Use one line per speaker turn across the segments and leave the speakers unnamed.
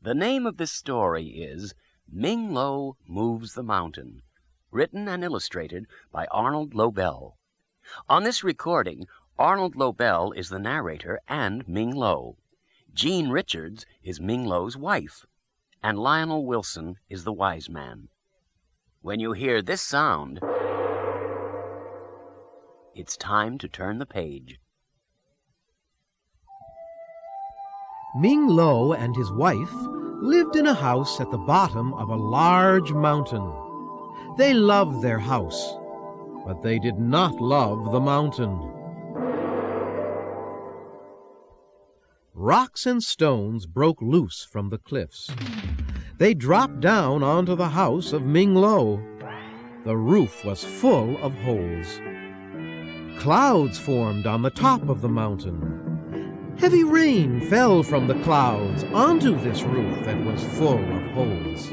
The name of this story is Ming Moves the Mountain, written and illustrated by Arnold Lobel. On this recording, Arnold Lobel is the narrator and Ming Lo. Jean Richards is Ming Lo's wife, and Lionel Wilson is the wise man. When you hear this sound, it's time to turn the page.
Ming Lo and his wife lived in a house at the bottom of a large mountain. They loved their house, but they did not love the mountain. Rocks and stones broke loose from the cliffs. They dropped down onto the house of Ming Lo. The roof was full of holes. Clouds formed on the top of the mountain. Heavy rain fell from the clouds onto this roof that was full of holes.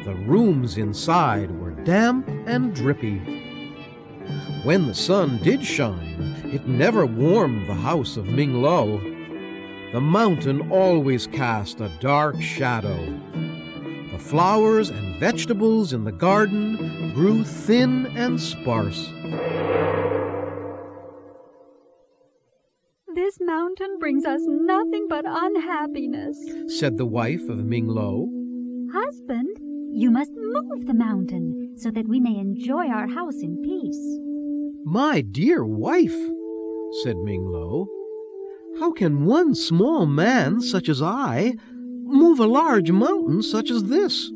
The rooms inside were damp and drippy. When the sun did shine, it never warmed the house of Ming Lo. The mountain always cast a dark shadow. The flowers and vegetables in the garden grew thin and sparse.
"This mountain brings us nothing but unhappiness,"
said the wife of Ming Lo.
"Husband, you must move the mountain so that we may enjoy our house in peace."
"My dear wife," said Ming Lo, "how can one small man such as I move a large mountain such as this?"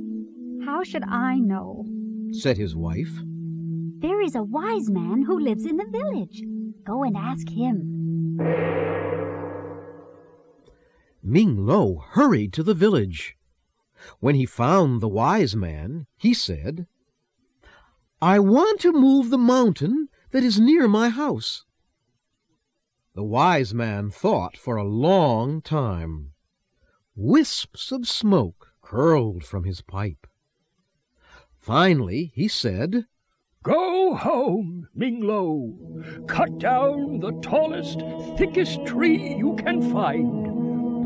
"How should I know?"
said his wife.
"There is a wise man who lives in the village. Go and ask him."
Ming Lo hurried to the village. When he found the wise man, he said, "I want to move the mountain that is near my house." The wise man thought for a long time. Wisps of smoke curled from his pipe. Finally he said,
"Go home, Ming Lo. Cut down the tallest, thickest tree you can find.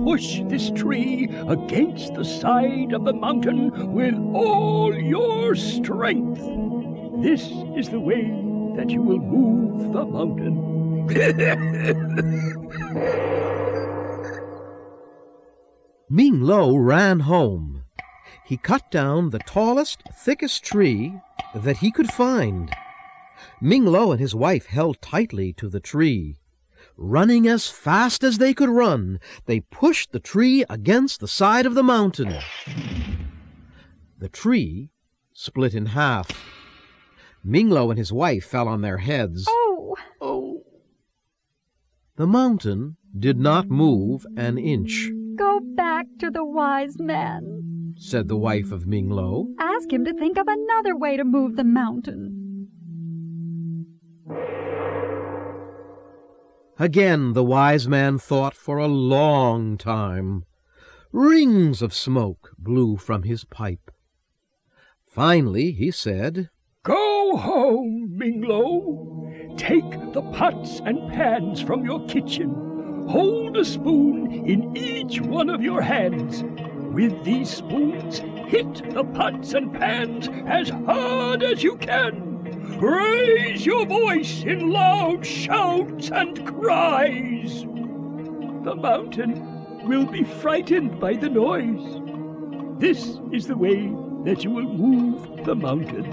Push this tree against the side of the mountain with all your strength. This is the way that you will move the mountain."
Ming Lo ran home. He cut down the tallest, thickest tree that he could find. Ming Lo and his wife held tightly to the tree. Running as fast as they could run, they pushed the tree against the side of the mountain. The tree split in half. Ming Lo and his wife fell on their heads.
Oh!
The mountain did not move an inch.
"Go back to the wise man,"
said the wife of Ming Lo.
"Ask him to think of another way to move the mountain."
Again the wise man thought for a long time. Rings of smoke blew from his pipe. Finally he said,
"Go home, Ming Lo. Take the pots and pans from your kitchen. Hold a spoon in each one of your hands. With these spoons, hit the pots and pans as hard as you can. Raise your voice in loud shouts and cries. The mountain will be frightened by the noise. This is the way that you will move the mountain."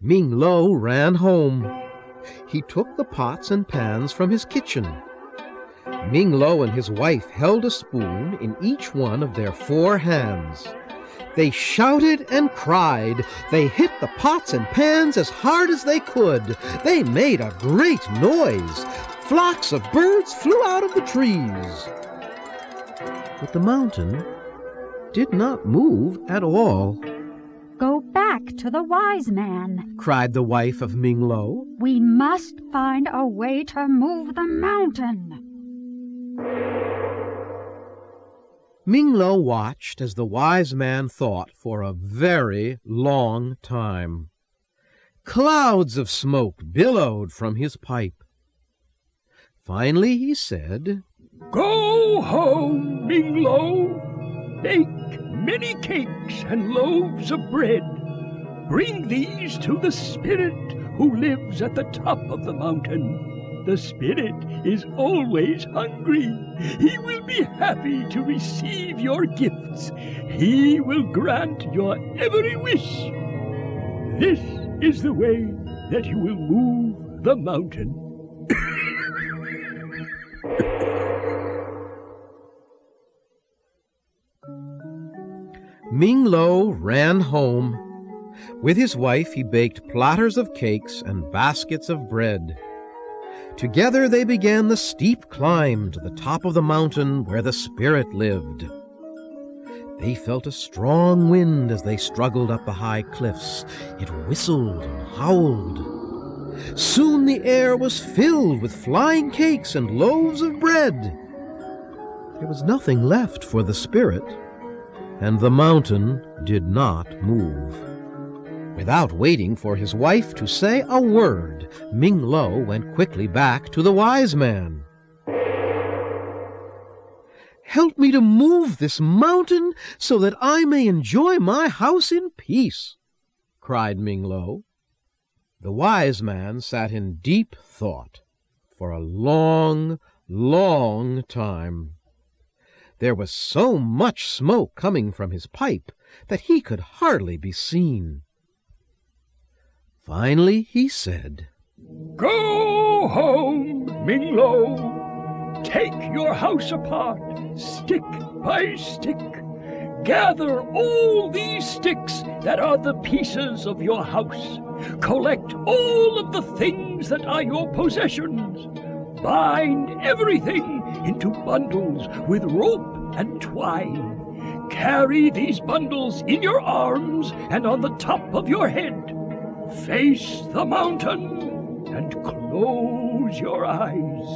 Ming Lo ran home. He took the pots and pans from his kitchen. Ming Lo and his wife held a spoon in each one of their 4 hands. They shouted and cried. They hit the pots and pans as hard as they could. They made a great noise. Flocks of birds flew out of the trees. But the mountain did not move at all.
"Go back to the wise man,"
cried the wife of Ming Lo.
"We must find a way to move the mountain."
Ming Lo watched as the wise man thought for a very long time. Clouds of smoke billowed from his pipe. Finally he said,
"Go home, Ming Lo. Bake many cakes and loaves of bread. Bring these to the spirit who lives at the top of the mountain. The spirit is always hungry. He will be happy to receive your gifts. He will grant your every wish. This is the way that you will move the mountain."
Ming Lo ran home. With his wife he baked platters of cakes and baskets of bread. Together they began the steep climb to the top of the mountain where the spirit lived. They felt a strong wind as they struggled up the high cliffs. It whistled and howled. Soon the air was filled with flying cakes and loaves of bread. There was nothing left for the spirit, and the mountain did not move. Without waiting for his wife to say a word, Ming Lo went quickly back to the wise man. "Help me to move this mountain so that I may enjoy my house in peace," cried Ming Lo. The wise man sat in deep thought for a long, long time. There was so much smoke coming from his pipe that he could hardly be seen. Finally he said,
"Go home, Ming Lo. Take your house apart, stick by stick. Gather all these sticks that are the pieces of your house. Collect all of the things that are your possessions. Bind everything into bundles with rope and twine. Carry these bundles in your arms and on the top of your head. Face the mountain and close your eyes.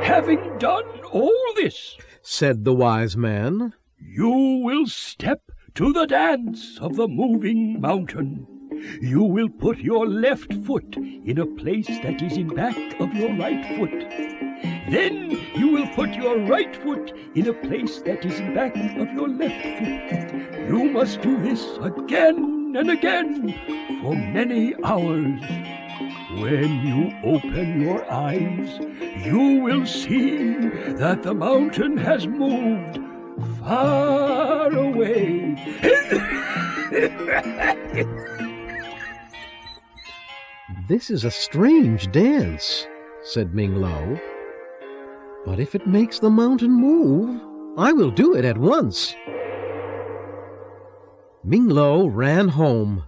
Having done all this,"
said the wise man,
"you will step to the dance of the moving mountain. You will put your left foot in a place that is in back of your right foot. Then you will put your right foot in a place that is in back of your left foot. You must do this again and again for many hours. When you open your eyes, you will see that the mountain has moved far away."
"This is a strange dance," said Ming Lo. "But if it makes the mountain move, I will do it at once." Ming Lo ran home.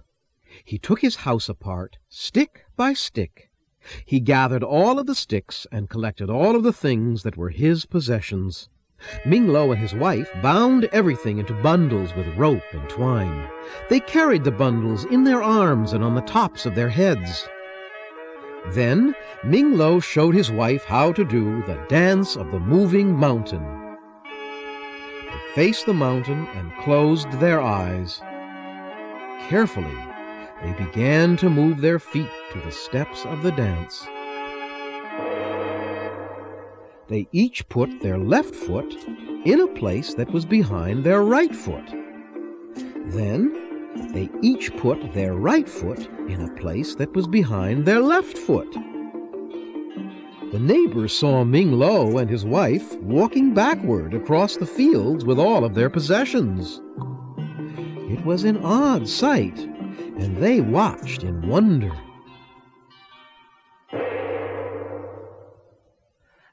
He took his house apart, stick by stick. He gathered all of the sticks and collected all of the things that were his possessions. Ming Lo and his wife bound everything into bundles with rope and twine. They carried the bundles in their arms and on the tops of their heads. Then Ming Lo showed his wife how to do the dance of the moving mountain. They faced the mountain and closed their eyes. Carefully, they began to move their feet to the steps of the dance. They each put their left foot in a place that was behind their right foot. Then they each put their right foot in a place that was behind their left foot. The neighbors saw Ming Lo and his wife walking backward across the fields with all of their possessions. It was an odd sight, and they watched in wonder.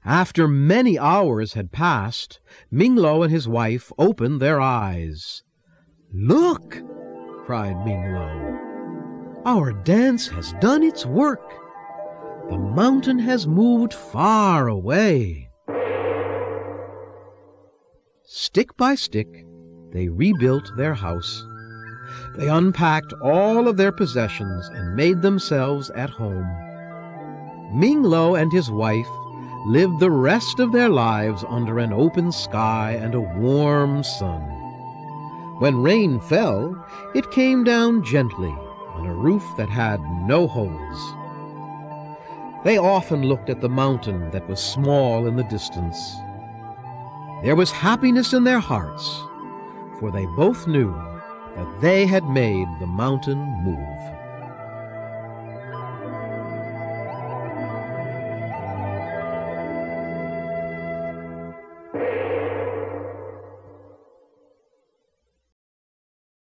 After many hours had passed, Ming Lo and his wife opened their eyes. "Look!" cried Ming Lo. "Our dance has done its work. The mountain has moved far away." Stick by stick, they rebuilt their house. They unpacked all of their possessions and made themselves at home. Ming Lo and his wife lived the rest of their lives under an open sky and a warm sun. When rain fell, it came down gently on a roof that had no holes. They often looked at the mountain that was small in the distance. There was happiness in their hearts, for they both knew that they had made the mountain move.